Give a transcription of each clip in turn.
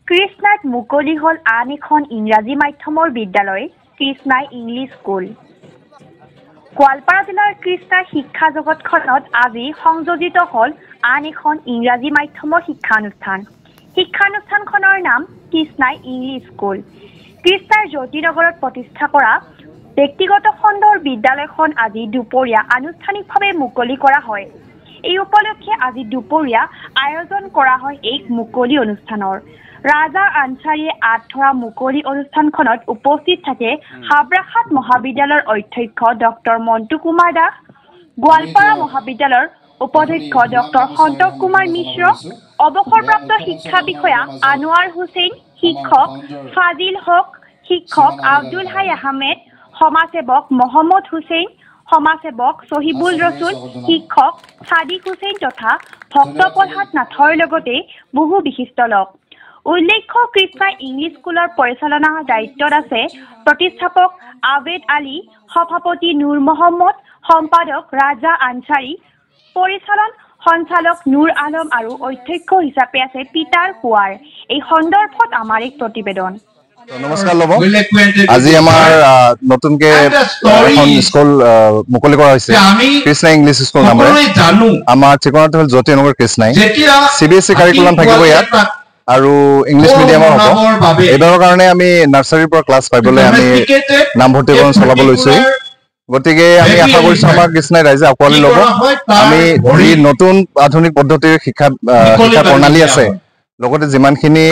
কৃষ্ণাত মুকলি হল আন এখন ইংৰাজী মাধ্যমৰ বিদ্যালয় কৃষ্ণাই ইংলিছ স্কুল। গোৱালপাৰা জিলাৰ কৃষ্ণাৰ শিক্ষা জগতখনত আজি সংযোজিত হল আন এখন ইংৰাজী মাধ্যমৰ শিক্ষানুষ্ঠান। শিক্ষানুষ্ঠানখনৰ নাম কৃষ্ণাই ইংলিছ স্কুল। কৃষ্ণাৰ জ্যোতিনগৰত প্ৰতিষ্ঠা কৰা ব্যক্তিগত খণ্ডৰ বিদ্যালয়খন আজি দুপৰীয়া আনুষ্ঠানিকভাৱে মুকলি কৰা হয়। এই উপলক্ষে আজি দুপৰীয়া আয়োজন কৰা হয় এক মুকলি অনুষ্ঠানৰ। ৰাজা আনচাৰীয়ে আঁতৰা মুকলি অনুষ্ঠানখনত উপস্থিত থাকে হাবৰাখাত মহাবিদ্যালয়ৰ অধ্যক্ষ ডক্টৰ মন্টু কুমাৰ দাস, গোৱালপাৰা মহাবিদ্যালয়ৰ উপাধ্যক্ষ ডক্টৰ সন্তোষ কুমাৰ মিশ্ৰ, অৱসৰপ্ৰাপ্ত শিক্ষা বিষয়া আনোৱাৰ হুছেইন, শিক্ষক ফাজিল হক, শিক্ষক আব্দুল হাই আহমেদ, সমাজসেৱক মহম্মদ হুছেইন, সমাজসেৱক সহিবুল ৰছুল, শিক্ষক সাদিক হুছেইন তথা ভক্ত প্ৰসাদ নাথৰ লগতে বহু বিশিষ্ট লোক। উল্লেখ্য কৃষ্ণাই ইংলিছ স্কুলৰ পৰিচালনাৰ দায়িত্বত আছে প্ৰতিষ্ঠাপক আবেদ আলী, সভাপতি নুৰ মহম্মদ, সম্পাদক ৰাজা আনচাৰী, পৰিচালন সঞ্চালক নুৰ আলম আৰু অধ্যক্ষ হিচাপে আছে পিটাৰ কুৱাৰ। এই সন্দৰ্ভত আমাৰ এক প্ৰতিবেদন। নমস্কাৰ লব, আজি আমাৰ নতুনকে এখন স্কুল মুকলি কৰা হৈছে কৃষ্ণাই ইংলিছ স্কুল নামেৰে। আমাৰ ঠিকনাটো হ'ল জ্যোতিনগৰ কৃষ্ণাই। CBSE কাৰিকুলাম থাকিব ইয়াত আৰু ইংলিছ মিডিয়ামৰ হ'ব। এইবাৰৰ কাৰণে আমি নাৰ্চাৰীৰ পৰা ক্লাছ 5লৈ আমি নামভৰ্তিকৰণ চলাব লৈছো। গতিকে আমি আশা কৰিছো আমাৰ কৃষ্ণাই ৰাইজে আঁকোৱালি ল'ব। আমি যি নতুন আধুনিক পদ্ধতিৰ শিক্ষা প্ৰণালী আছে, লগতে যিমানখিনি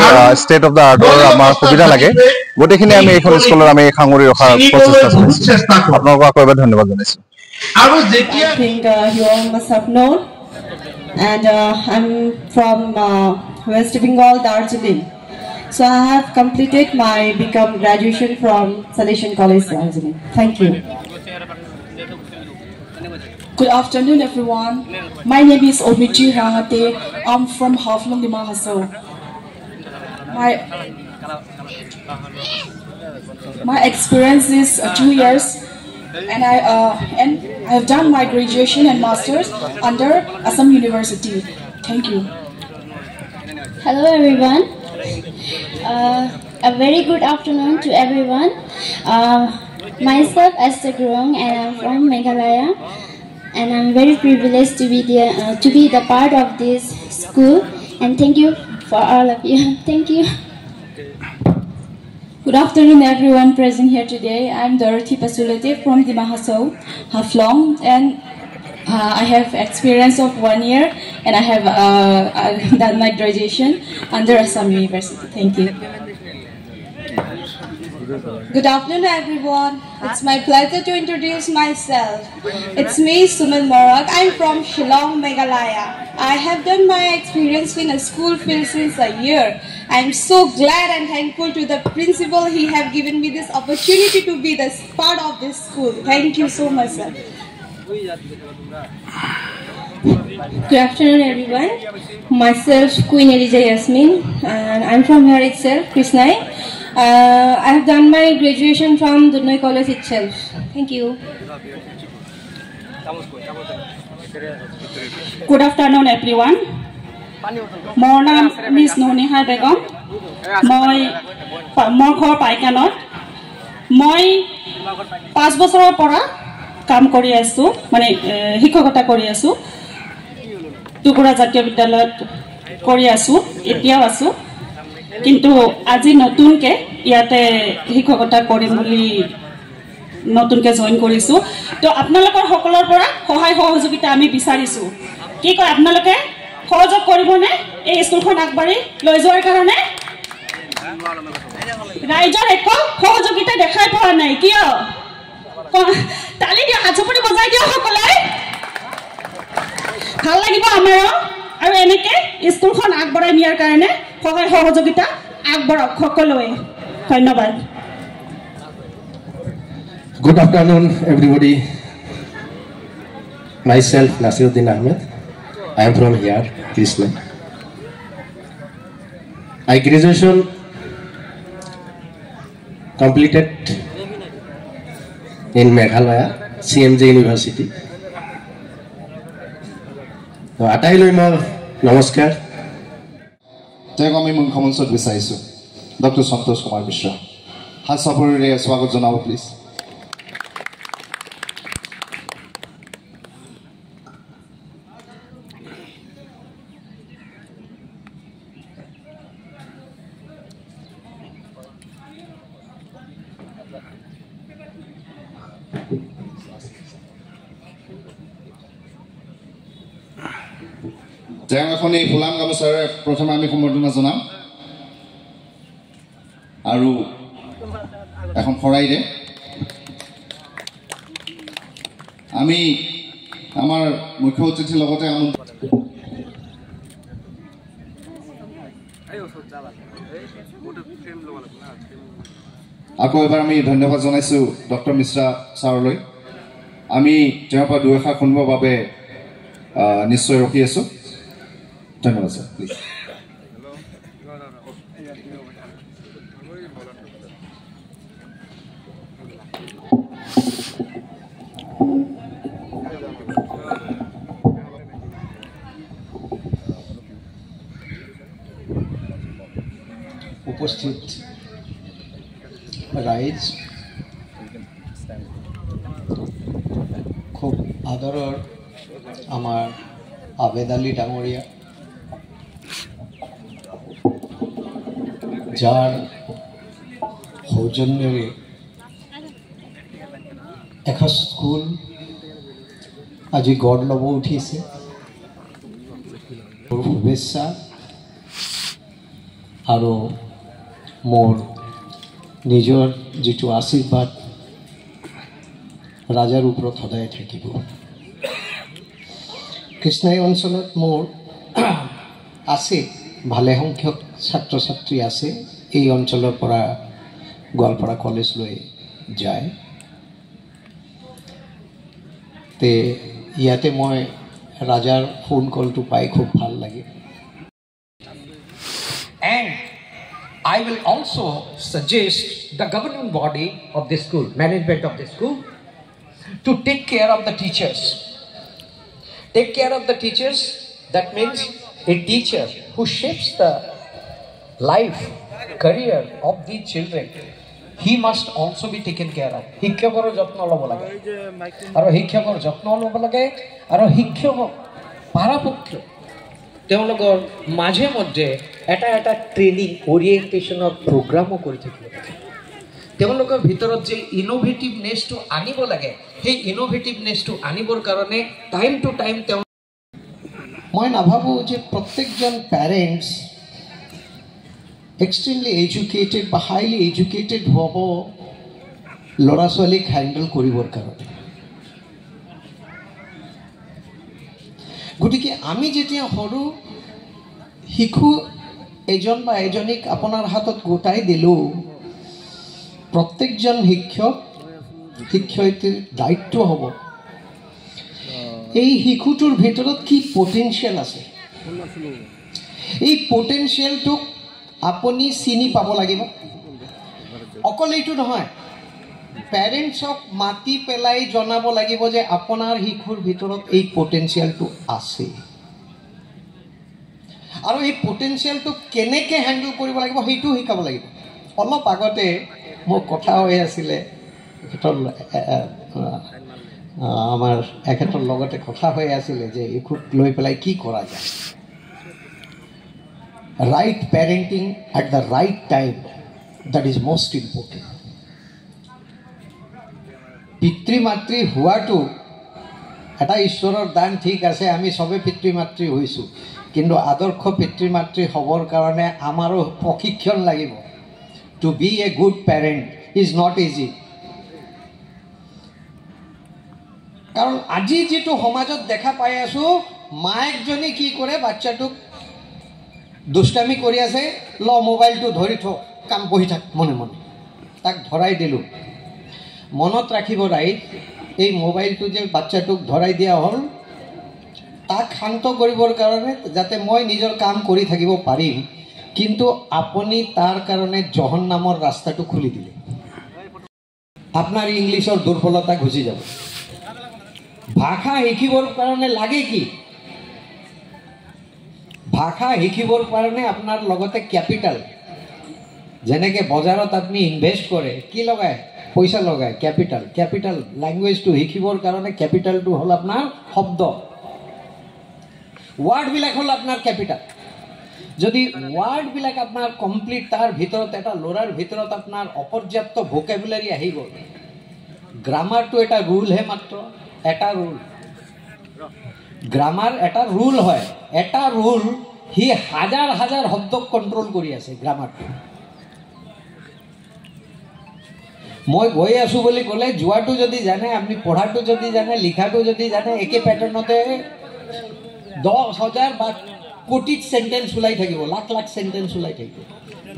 ষ্টেট অফ দ্য আৰ্টৰ আমাৰ সুবিধা লাগে গোটেইখিনি আমি এইখন স্কুলত আমি সাঙুৰি ৰখাৰ প্ৰচেষ্টা চলাইছো। আপোনালোকক আকৌ এবাৰ ধন্যবাদ জনাইছো। And I'm from West Bengal, Darjeeling. So I have completed my BCom graduation from Salesian College, Darjeeling. Thank you. Good afternoon, everyone. My name is Omiji Rangate. I'm from Haflong, Dima Hasao. My experience is 2 years. And I have done my graduation and masters under Assam University. Thank you. Hello everyone. A very good afternoon to everyone. Myself Esther Grong and I'm from Meghalaya, and I'm very privileged to be the part of this school. And thank you for all of you. Thank you. Good afternoon, everyone present here today. I'm Dorothy Pasulati from Dima Hasao, Haflong, and I have experience of 1 year, and I have done my graduation under Assam University. Thank you. Good afternoon, everyone. It's my pleasure to introduce myself. It's me, Suman Morak. I'm from Shillong, Meghalaya. I have done my experience in a school field since a year. I'm so glad and thankful to the principal. He have given me this opportunity to be the part of this school. Thank you so much, sir. Good afternoon, everyone. Myself, Queen Elijah Yasmin, and I'm from here itself, Krishnai. I have done my graduation from Dudnoi College itself. Thank you. Good afternoon, everyone. More name is Noniha Begum. More ঘৰ পাইকানত মই 5 বছৰৰ পৰা কাম কৰি আছো, মানে শিক্ষকতা কৰি আছো। টুকুৰা জাতীয় বিদ্যালয়ত কৰি আছো, এতিয়াও আছো। কিন্তু আজি নতুনকে ইয়াতে শিক্ষকতা কৰিম বুলি নতুনকে জয়েন কৰিছো। তো আপোনালোকৰ সকলৰ পৰা সহায় সহযোগিতা আমি বিচাৰিছো। কি কয় আপোনালোকে সহযোগ কৰিবনে এই স্কুলখন আগবাঢ়ি লৈ যোৱাৰ কাৰণে? ৰাইজৰ একো সহযোগিতা দেখাই পোৱা নাই, কিয়? তালি দিয়া, হাতচুপৰি বজাই দিয়া সকলে। ভাল লাগিব আমাৰো। আৰু এনেকে স্কুলখন আগবঢ়াই নিয়াৰ কাৰণে সহায় সহযোগিতা আগবঢ়াওক সকলোৱে। ধন্যবাদ। Good afternoon, everybody. Myself, Nasiruddin Ahmed. I am from here, Krishna. I graduation completed in Meghalaya, CMJ University. So, Atailoi Namaskar. তেওঁক আমি মুখ্যমঞ্চত বিচাৰিছোঁ ডক্টৰ সন্তোষ কুমাৰ মিশ্ৰ হাত চাপৰিৰে স্বাগত জনাব প্লিজ তেওঁ এখন এই ফুলাম গামোচাৰে প্ৰথমে আমি সম্বৰ্ধনা জনাম আৰু এখন শৰাইৰে আমি আমাৰ মুখ্য অতিথিৰ লগতে আকৌ এবাৰ আমি ধন্যবাদ জনাইছোঁ ডক্টৰ মিশ্ৰা ছাৰলৈ আমি তেওঁৰ পৰা দুই এষাৰ শুনিবৰ বাবে নিশ্চয় ৰখি আছোঁ ধন্যবাদ ছাৰ প্লিজ উপস্থিত ৰাইজ খুব আদৰৰ আমাৰ আবেদ আলী ডাঙৰীয়া যাৰ সৌজন্যৰে এখন স্কুল আজি গঢ় ল'ব উঠিছে মোৰ শুভেচ্ছা আৰু মোৰ নিজৰ যিটো আশীৰ্বাদ ৰাজাৰ ওপৰত সদায় থাকিব কৃষ্ণাই অঞ্চলত মোৰ আছে ভালেসংখ্যক ছাত্ৰ ছাত্ৰী আছে এই অঞ্চলৰ পৰা গোৱালপাৰা কলেজলৈ যায় তে ইয়াতে মই ৰাজাৰ ফোন কলটো পাই খুব ভাল লাগে and I will also suggest the governing body of the school, management of the school, to take care of the teachers. Take care of the teachers, that means a teacher who shapes the life, career of the children, he must also be taken care of. শিক্ষকৰ যত্ন ল'ব লাগে আৰু শিক্ষকৰ যত্ন ল'ব লাগে আৰু শিক্ষক পৰাপক্ষে তেওঁলোকৰ মাঝে মধ্যে এটা এটা ট্ৰেইনিং অৰিয়েণ্টেশ্যনৰ প্ৰগ্ৰামো কৰি থাকিব লাগে তেওঁলোকৰ ভিতৰত যে ইনোভেটিভনেছটো আনিব লাগে সেই ইনোভেটিভনেছটো আনিবৰ কাৰণে টাইম টু টাইম তেওঁ মই নাভাবোঁ যে প্ৰত্যেকজন পেৰেণ্টছ এক্সট্ৰিমলি এডুকেটেড বা হাইলি এডুকেটেড হ'ব ল'ৰা ছোৱালীক হেণ্ডেল কৰিবৰ কাৰণে গতিকে আমি যেতিয়া সৰু শিশু এজন বা এজনীক আপোনাৰ হাতত গোটাই দিলোঁ প্ৰত্যেকজন শিক্ষয়িত্ৰীৰ দায়িত্ব হ'ব এই শিশুটোৰ ভিতৰত কি পটেনচিয়েল আছে এই পটেনচিয়েলটোক আপুনি চিনি পাব লাগিব অকল এইটো নহয় পেৰেণ্টছক মাতি পেলাই জনাব লাগিব যে আপোনাৰ শিশুৰ ভিতৰত এই পটেনচিয়েলটো আছে আৰু এই পটেনচিয়েলটো কেনেকৈ হেণ্ডেল কৰিব লাগিব সেইটো শিকাব লাগিব অলপ আগতে মোৰ কথা হৈ আছিলে আমাৰ এখেতৰ লগতে কথা হৈ আছিলে যে শিশুক লৈ পেলাই কি কৰা যায় right parenting at the right time, that is most important. পিতৃ মাতৃ হোৱাটো এটা ঈশ্বৰৰ দান ঠিক আছে আমি সবে পিতৃ মাতৃ হৈছোঁ কিন্তু আদৰ্শ পিতৃ মাতৃ হ'বৰ কাৰণে আমাৰো প্ৰশিক্ষণ লাগিব to be a good parent is not easy কাৰণ আজি যিটো সমাজত দেখা পাই আছোঁ মায়েকজনী কি কৰে বাচ্চাটোক দুষ্টামি কৰি আছে ল মোবাইলটো ধৰি থ কাম পঢ়ি থাক মনে মনে তাক ধৰাই দিলোঁ মনত ৰাখিব ৰাইট এই মোবাইলটো যে বাচ্চাটোক ধৰাই দিয়া হ'ল তাক শান্ত কৰিবৰ কাৰণে যাতে মই নিজৰ কাম কৰি থাকিব পাৰিম কিন্তু আপুনি তাৰ কাৰণে জহন্নামৰ ৰাস্তাটো খুলি দিলে আপোনাৰ ইংলিছৰ দুৰ্বলতা গুচি যাব ভাষা শিকিবৰ কাৰণে লাগে কি ভাষা শিকিবৰ কাৰণে আপোনাৰ লগতে ক্যাপিটাল যেনেকৈ বজাৰত আপুনি ইনভেষ্ট কৰে কি লগায় পইচা লগায় ক্যাপিটাল ল্যাঙ্গুৱেজটো শিকিবৰ কাৰণে ক্যাপিটালটো হ'ল আপোনাৰ শব্দ ওয়াৰ্ডবিলাক হ'ল আপোনাৰ ক্যাপিটাল যদি ওয়াৰ্ডবিলাক আপোনাৰ কমপ্লিট তাৰ ভিতৰত এটা লৰাৰ ভিতৰত আপোনাৰ অপৰ্যাপ্ত ভোকেবুলাৰি আহি গ'ল গ্ৰামাৰটো এটা ৰুল হে মাত্ৰ এটা ৰুল গ্ৰামাৰ এটা ৰুল হয় এটা ৰুল হি হাজাৰ হাজাৰ শব্দক কন্ট্ৰোল কৰি আছে গ্ৰামাৰটো মই গৈ আছো বুলি ক'লে যোৱাটো যদি জানে আপুনি পঢ়াটো যদি জানে লিখাটো যদি জানে একে প্যাটাৰ্ণতে 10,000 বা কোটি সেন্টেন্স ওলাই থাকিব লাখ লাখ সেন্টেন্স ওলাই থাকিব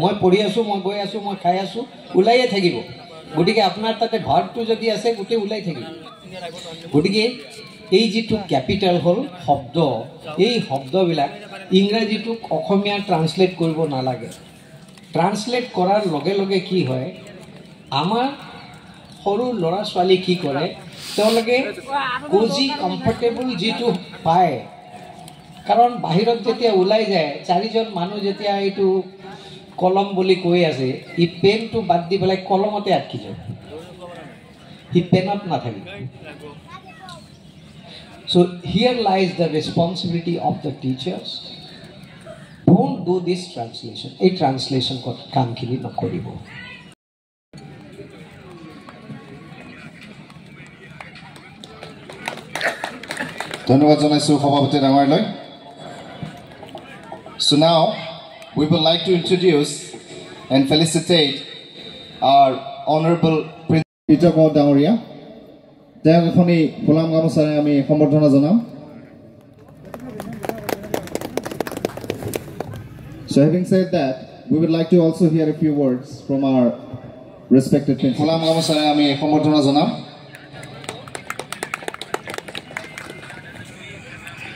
মই পঢ়ি আছো মই গৈ আছো মই খাই আছো ওলাইয়ে থাকিব গতিকে আপোনাৰ তাতে ভাৰ্বটো যদি আছে গোটে ওলাই থাকিব গতিকে এই যেটো ক্যাপিটাল হল শব্দ এই শব্দবিলাক ইংৰাজীটো অসমীয়া ট্ৰান্সলেট কৰিব নালাগে ট্ৰান্সলেট কৰাৰ লগে লগে কি হয় আমাৰ সৰু লৰা ছোৱালী কি কৰে তেওঁলোকে কোজি কমফৰ্টেবল যেটো পায় কাৰণ বাহিৰত যেতিয়া ওলাই যায় চাৰিজন মানুহ যেতিয়া এইটো কলম বুলি কৈ আছে ই পেনটো বাদ দি পেলাই কলমতে আটকি যায় ই পেনত নাথাকে So here lies the responsibility of the teachers. Don't do this translation. A translation কাম খিনি নকৰিব ধন্যবাদ জনাইছো সভাপতি ডাঙৰলৈ So now we would like to introduce and felicitate our honorable Peter Gaur Damoria. তেওঁক এখনি ফুলাম গামোচাৰে আমি সম্বৰ্ধনা জনাম So having said that, we would like to also hear a few words from our respected principal. ফুলাম গামোচাৰে আমি সম্বৰ্ধনা জনাম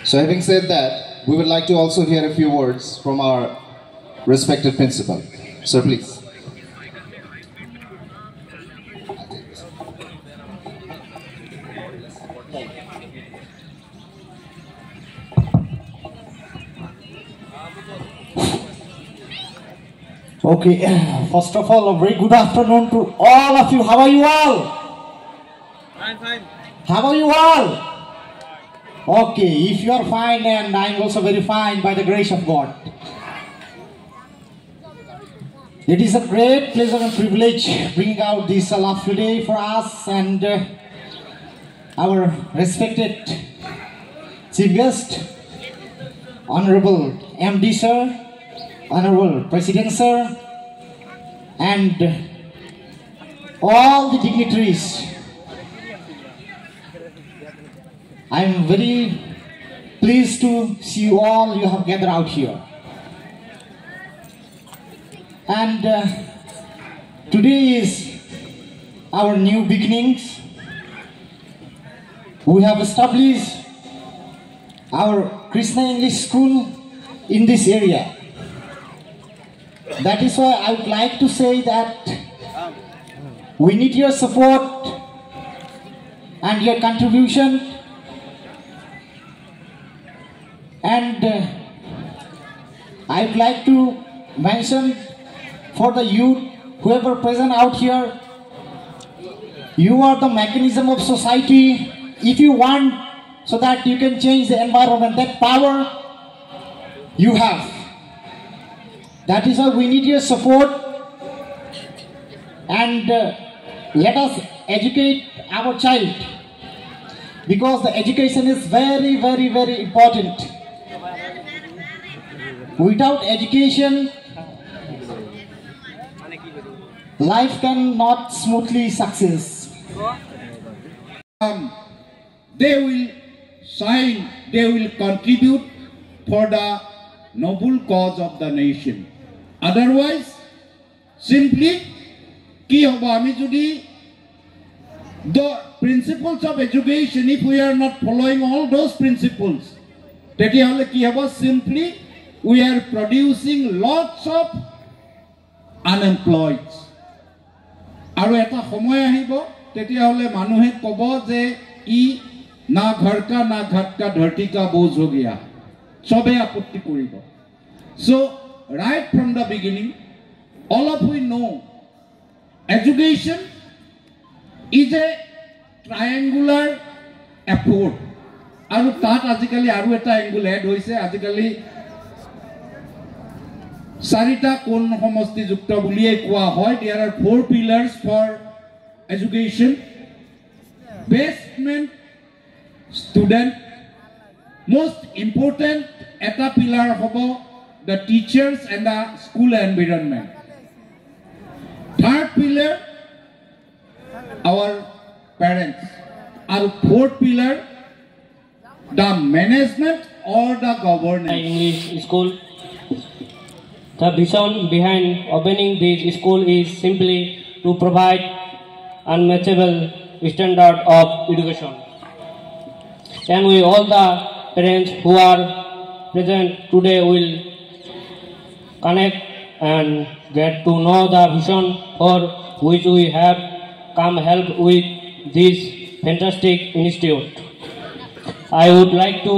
So having said that, we would like to also hear a few words from our respected principal. Sir, please. Okay, first of all, a very good afternoon to all of you. How are you all? Fine. How are you all? Okay, if you are fine, and I'm also very fine by the grace of God. It is a great pleasure and privilege bringing out this lovely day for us and our respected chief guest, Honorable MD Sir, Honorable President Sir, and all the dignitaries. I am very pleased to see you all you have gathered out here. And today is our new beginnings. We have established our Krishna English School in this area. That is why I would like to say that we need your support and your contribution, and I would like to mention for the youth, whoever present out here, you are the mechanism of society. If you want so that you can change the environment, that power you have. That is why we need your support, and let us educate our child, because the education is very, very, very important. Without education, life cannot smoothly success. They will shine, they will contribute for the noble cause of the nation. Otherwise, simply ki hobo ami jodi the principles of education, if we are not following all those principles, teti hole ki hobo, simply we are producing lots of unemployed. Aru eta somoy ahibo teti hole manuhe kobo je i na ghar ka na ghat ka dharti ka boz ho gaya. সবে আপত্তি কৰিব so right from the beginning all of we know education is a triangular effort আৰু তাত আজিকালি আৰু এটা angle add হৈছে আজিকালি চাৰিটা কোণ সমষ্টিযুক্ত বুলিয়ে কোৱা হয় there are 4 pillars for education basement student most important eta pillar hobo the teachers and the school environment third pillar our parents and fourth pillar the management or the governance. English school. The vision behind opening this school is simply to provide unmatchable standard of education. And we all the parents who are present today will connect and get to know the vision for which we have come help with this fantastic institute. I would like to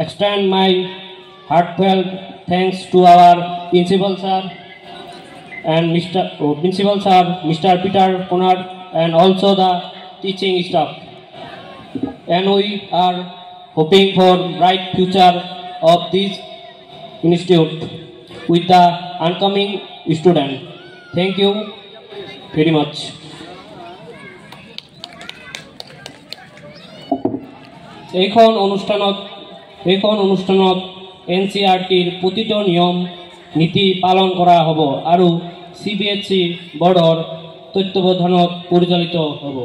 extend my heartfelt thanks to our principal sir and Mr. Peter Conard and also the teaching staff. And we are hoping for bright future of this institute with the oncoming student. Thank you very much. এইখন অনুষ্ঠানত NCERTৰ প্ৰতিটো নিয়ম নীতি পালন কৰা হ'ব আৰু CBSE বৰ্ডৰ তত্ত্বাৱধানত পৰিচালিত হ'ব।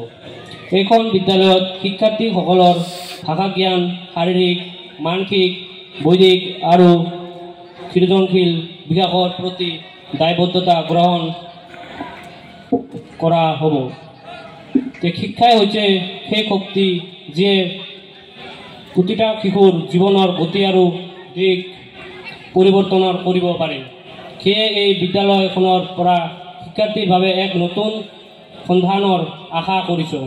এইখন বিদ্যালয়ত শিক্ষাৰ্থীসকলৰ ভাষা জ্ঞান শাৰীৰিক মানসিক বৈদিক আৰু সৃজনশীল বিকাশৰ প্ৰতি দায়বদ্ধতা গ্ৰহণ কৰা হ'ব। শিক্ষাই হৈছে সেই শক্তি যিয়ে প্ৰতিটা শিশুৰ জীৱনৰ গতি আৰু দিশ পৰিৱৰ্তন কৰিব পাৰে। সেয়ে এই বিদ্যালয়খনৰ পৰা শিক্ষাৰ্থীৰ বাবে এক নতুন সন্ধানৰ আশা কৰিছোঁ।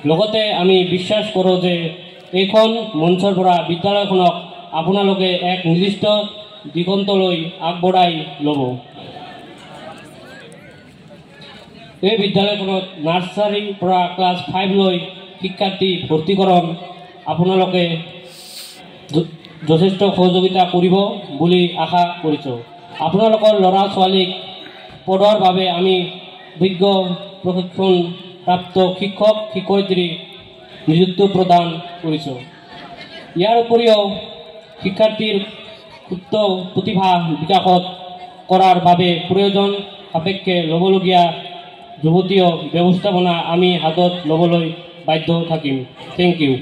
লগতে আমি বিশ্বাস কৰোঁ যে এইখন মঞ্চৰ পৰা বিদ্যালয়খনক আপোনালোকে এক নিৰ্দিষ্ট দিগন্তলৈ আগবঢ়াই ল'ব। এই বিদ্যালয়খনত নাৰ্চাৰীৰ পৰা ক্লাছ 5 লৈ শিক্ষাৰ্থী ভৰ্তিকৰণ আপোনালোকে যথেষ্ট সহযোগিতা কৰিব বুলি আশা কৰিছোঁ। আপোনালোকৰ ল'ৰা ছোৱালীক পঢ়োৱাৰ বাবে আমি অভিজ্ঞ প্ৰশিক্ষণপ্ৰাপ্ত শিক্ষক শিক্ষয়িত্ৰী নিযুক্তি প্ৰদান কৰিছোঁ। ইয়াৰ উপৰিও শিক্ষাৰ্থীৰ সুপ্ত প্ৰতিভা বিকাশত কৰাৰ বাবে প্ৰয়োজন সাপেক্ষে ল'বলগীয়া যাৱতীয় ব্যৱস্থাপনা আমি হাতত ল'বলৈ বাধ্য থাকিম। Thank U.